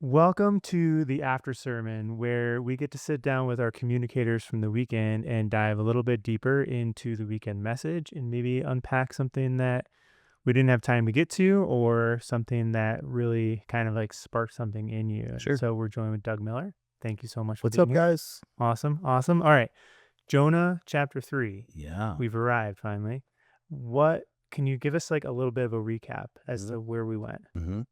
Welcome to the after sermon, where we get to sit down with our communicators from the weekend and dive a little bit deeper into the weekend message and maybe unpack something that we didn't have time to get to or something that really kind of like sparked something in you. And Sure. so we're joined with Doug Miller. Thank you so much for What's being up, here. guys? Awesome. Awesome. All right. Jonah chapter 3. Yeah. We've arrived finally. What can you give us like a little bit of a recap as Mhm. to where we went? Mhm.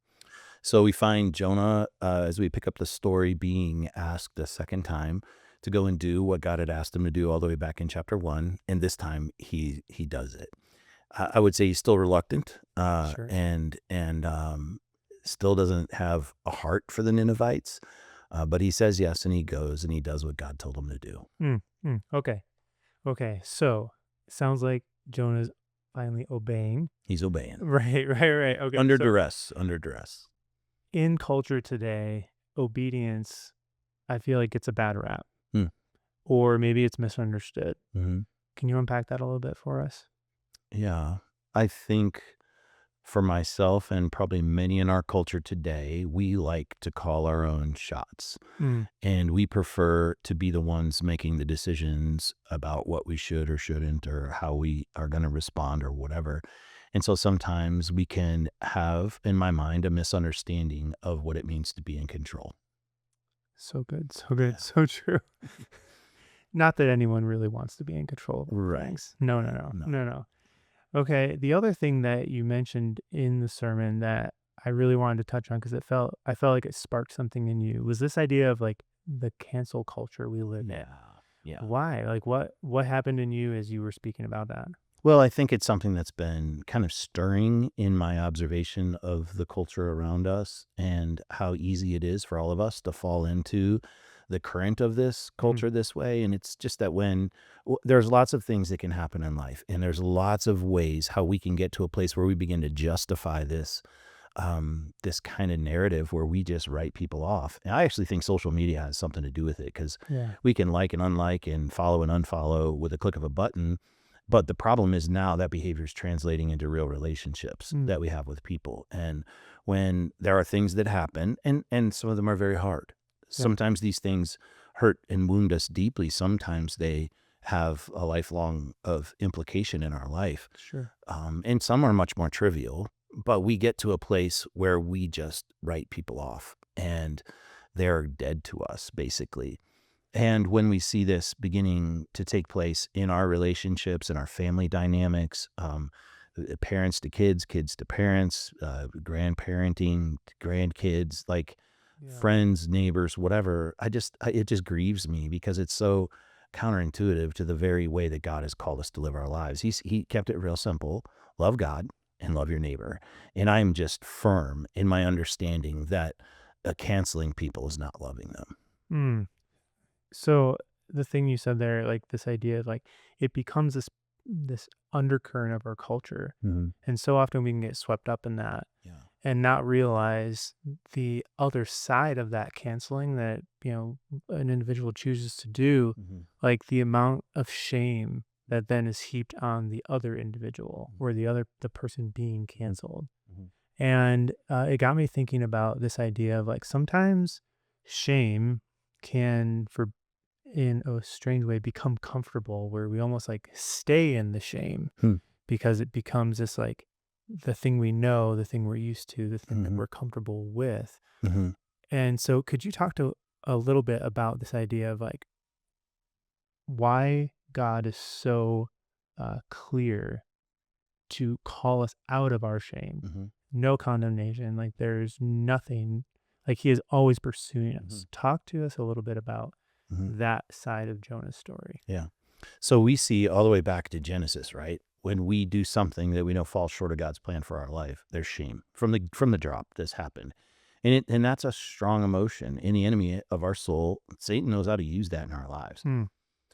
So we find Jonah, as we pick up the story, being asked a second time to go and do what God had asked him to do all the way back in chapter 1, and this time he does it. I would say he's still reluctant, Sure. and still doesn't have a heart for the Ninevites, but he says yes, and he goes, and he does what God told him to do. Okay. Okay, so sounds like Jonah's finally obeying. He's obeying. Right, right, right. Okay, Under so duress, under duress. in culture today, obedience, I feel like it's a bad rap, Hmm. or maybe it's misunderstood. Mhm. Can you unpack that a little bit for us? Yeah. I think for myself and probably many in our culture today, we like to call our own shots. Mm, And we prefer to be the ones making the decisions about what we should or shouldn't or how we are going to respond or whatever. And so sometimes we can have, in my mind, a misunderstanding of what it means to be in control. so good, so good, Yeah. so true. Not that anyone really wants to be in control of Right. things. No, no, Right. no, No. no, no. Okay, the other thing that you mentioned in the sermon that I really wanted to touch on because I felt like it sparked something in you was this idea of like the cancel culture we live in. Yeah. Yeah. Why? Like what happened in you as you were speaking about that? Well, I think it's something that's been kind of stirring in my observation of the culture around us and how easy it is for all of us to fall into the current of this Mhm. culture this way. And it's just that there's lots of things that can happen in life, and there's lots of ways how we can get to a place where we begin to justify this kind of narrative where we just write people off. And I actually think social media has something to do with it because Yeah. we can like and unlike and follow and unfollow with a click of a button, but the problem is now that behavior is translating into real relationships Mm, that we have with people. And when there are things that happen, and some of them are very hard, yeah, sometimes these things hurt and wound us deeply. Sometimes they have a lifelong of implication in our life. sure. And some are much more trivial, but we get to a place where we just write people off and they're dead to us, basically. And when we see this beginning to take place in our relationships and our family dynamics, parents to kids, kids to parents, grandparenting, to grandkids, like Yeah. friends, neighbors, whatever, it just grieves me because it's so counterintuitive to the very way that God has called us to live our lives. He kept it real simple: love God and love your neighbor. And I'm just firm in my understanding that canceling people is not loving them. Mm. So the thing you said there, like this idea of like it becomes this undercurrent of our culture. Mhm. And so often we can get swept up in that Yeah. and not realize the other side of that canceling that, an individual chooses to do, Mhm. like the amount of shame that then is heaped on the other individual Mhm. or the person being Mhm. canceled. Mhm. And it got me thinking about this idea of like sometimes shame can, for in a strange way, become comfortable where we almost like stay in the shame Hmm. because it becomes this like the thing we know, the thing we're used to, the thing that Mhm. we're comfortable with. Mhm. And so could you talk to a little bit about this idea of like why God is so clear to call us out of our shame? Mhm. No condemnation, like there's nothing, like he is always pursuing us. Mhm. Talk to us a little bit about Mhm. that side of Jonah's story. Yeah. So we see all the way back to Genesis, right? When we do something that we know falls short of God's plan for our life, there's shame from the drop. This happened, and that's a strong emotion. And the enemy of our soul, Satan, knows how to use that in our lives. Hmm.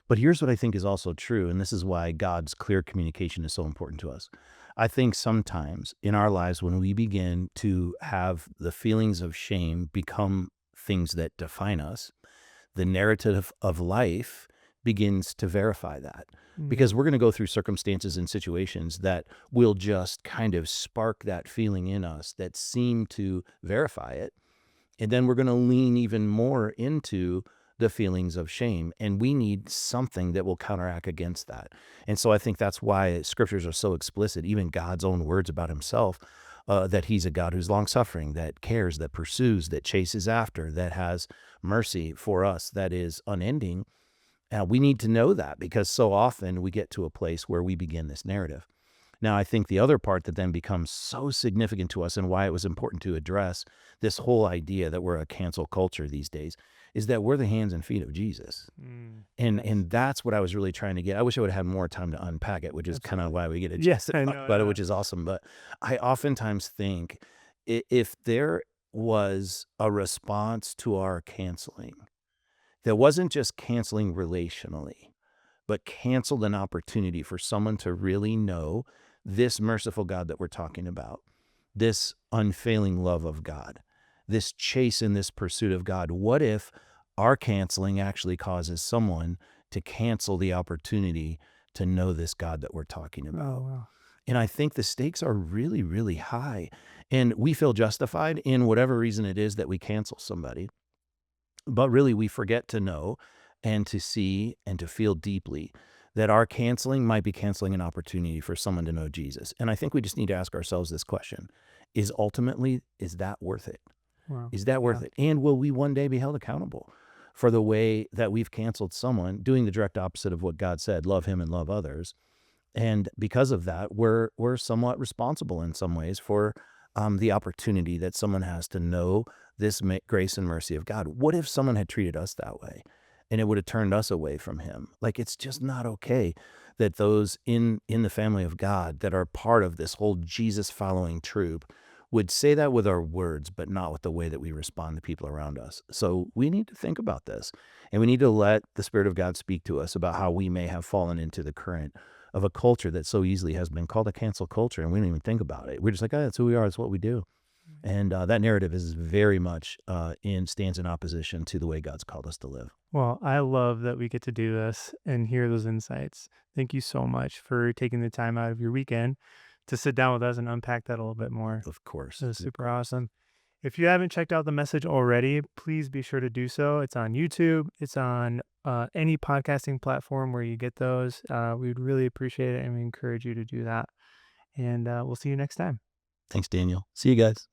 But here's what I think is also true, and this is why God's clear communication is so important to us. I think sometimes in our lives, when we begin to have the feelings of shame become things that define us, the narrative of life begins to verify that. Mm, Because we're going to go through circumstances and situations that will just kind of spark that feeling in us that seem to verify it. And then we're going to lean even more into the feelings of shame. And we need something that will counteract against that. And so I think that's why scriptures are so explicit, even God's own words about himself, that he's a God who's long suffering, that cares, that pursues, that chases after, that has mercy for us, that is unending. We need to know that, because so often we get to a place where we begin this narrative. Now, I think the other part that then becomes so significant to us, and why it was important to address this whole idea that we're a cancel culture these days, is that we're the hands and feet of Jesus. And Yes. that's what I was really trying to get. I wish I would have had more time to unpack it, which is kind of Absolutely. why we get a chance Yes, to I talk know. about it, No. which is awesome. But I oftentimes think if there was a response to our canceling that wasn't just canceling relationally, but canceled an opportunity for someone to really know this merciful God that we're talking about, this unfailing love of God, this chase and this pursuit of God. What if our canceling actually causes someone to cancel the opportunity to know this God that we're talking Oh, about? wow. And I think the stakes are really, really high. And we feel justified in whatever reason it is that we cancel somebody. But really, we forget to know and to see and to feel deeply that our canceling might be canceling an opportunity for someone to know Jesus. And I think we just need to ask ourselves this question: is that worth it? Wow. Is that worth Yeah. it? And will we one day be held accountable for the way that we've canceled someone, doing the direct opposite of what God said, love him and love others? And because of that, we're somewhat responsible in some ways for the opportunity that someone has to know this grace and mercy of God. What if someone had treated us that way, and it would have turned us away from him? Like, it's just not okay that those in the family of God that are part of this whole Jesus following troop would say that with our words, but not with the way that we respond to people around us. So we need to think about this, and we need to let the Spirit of God speak to us about how we may have fallen into the current of a culture that so easily has been called a cancel culture, and we don't even think about it. We're just like, oh, that's who we are. That's what we do. And that narrative is very much stands in opposition to the way God's called us to live. Well, I love that we get to do this and hear those insights. Thank you so much for taking the time out of your weekend to sit down with us and unpack that a little bit more. Of course. It was super awesome. If you haven't checked out the message already, please be sure to do so. It's on YouTube. It's on any podcasting platform where you get those. We would really appreciate it, and we encourage you to do that. And we'll see you next time. Thanks, Daniel. See you guys.